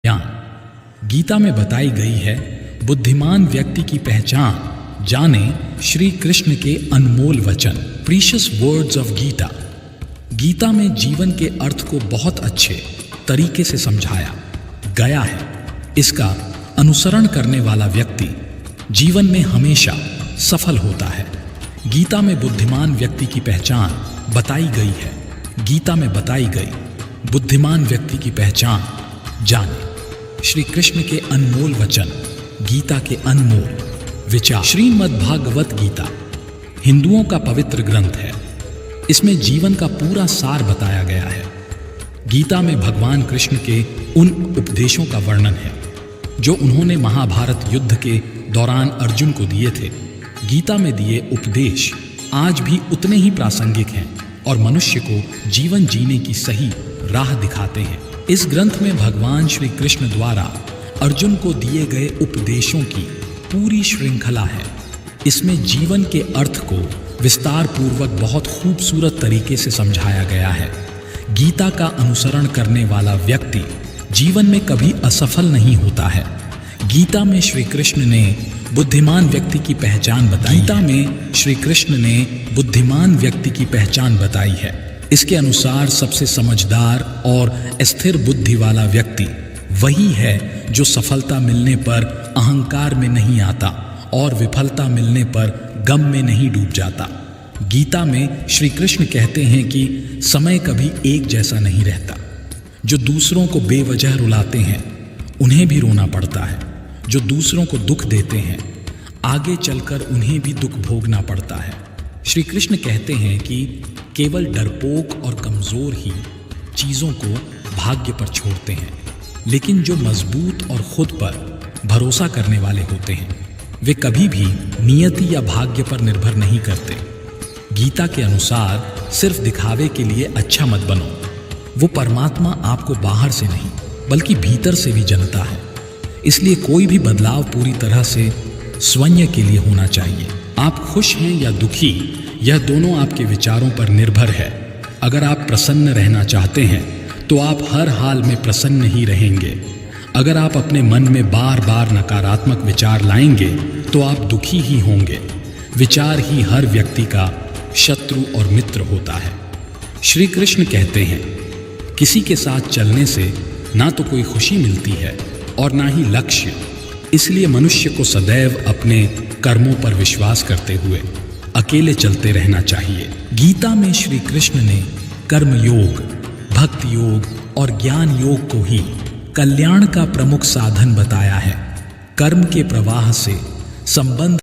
ज्ञान गीता में बताई गई है। बुद्धिमान व्यक्ति की पहचान जाने श्री कृष्ण के अनमोल वचन, precious words of Gita. Gita में जीवन के अर्थ को बहुत अच्छे तरीके से समझाया गया है। इसका अनुसरण करने वाला व्यक्ति जीवन में हमेशा सफल होता है। गीता में बुद्धिमान व्यक्ति की पहचान बताई गई है। गीता में बताई गई बुद्धिमान व्यक्ति की पहचान जाने श्री कृष्ण के अनमोल वचन, गीता के अनमोल विचार। श्रीमद्भागवत गीता हिंदुओं का पवित्र ग्रंथ है। इसमें जीवन का पूरा सार बताया गया है। गीता में भगवान कृष्ण के उन उपदेशों का वर्णन है जो उन्होंने महाभारत युद्ध के दौरान अर्जुन को दिए थे। गीता में दिए उपदेश आज भी उतने ही प्रासंगिक हैं और मनुष्य को जीवन जीने की सही राह दिखाते हैं। इस ग्रंथ में भगवान श्री कृष्ण द्वारा अर्जुन को दिए गए उपदेशों की पूरी श्रृंखला है। इसमें जीवन के अर्थ को विस्तार पूर्वक बहुत खूबसूरत तरीके से समझाया गया है। गीता का अनुसरण करने वाला व्यक्ति जीवन में कभी असफल नहीं होता है। गीता में श्री कृष्ण ने बुद्धिमान व्यक्ति की पहचान बताई। गीता में श्री कृष्ण ने बुद्धिमान व्यक्ति की पहचान बताई है। इसके अनुसार सबसे समझदार और स्थिर बुद्धि वाला व्यक्ति वही है जो सफलता मिलने पर अहंकार में नहीं आता और विफलता मिलने पर गम में नहीं डूब जाता। गीता में श्री कृष्ण कहते हैं कि समय कभी एक जैसा नहीं रहता। जो दूसरों को बेवजह रुलाते हैं उन्हें भी रोना पड़ता है। जो दूसरों को दुख देते हैं आगे चलकर उन्हें भी दुख भोगना पड़ता है। श्री कृष्ण कहते हैं कि केवल डरपोक और कमजोर ही चीजों को भाग्य पर छोड़ते हैं, लेकिन जो मजबूत और खुद पर भरोसा करने वाले होते हैं वे कभी भी नियति या भाग्य पर निर्भर नहीं करते। गीता के अनुसार सिर्फ दिखावे के लिए अच्छा मत बनो। वो परमात्मा आपको बाहर से नहीं बल्कि भीतर से भी जानता है। इसलिए कोई भी बदलाव पूरी तरह से स्वयं के लिए होना चाहिए। आप खुश हैं या दुखी, यह दोनों आपके विचारों पर निर्भर है। अगर आप प्रसन्न रहना चाहते हैं तो आप हर हाल में प्रसन्न ही रहेंगे। अगर आप अपने मन में बार बार नकारात्मक विचार लाएंगे तो आप दुखी ही होंगे। विचार ही हर व्यक्ति का शत्रु और मित्र होता है। श्री कृष्ण कहते हैं किसी के साथ चलने से ना तो कोई खुशी मिलती है और ना ही लक्ष्य। इसलिए मनुष्य को सदैव अपने कर्मों पर विश्वास करते हुए अकेले चलते रहना चाहिए। गीता में श्री कृष्ण ने कर्म योग, भक्ति योग और ज्ञान योग को ही कल्याण का प्रमुख साधन बताया है। कर्म के प्रवाह से संबंध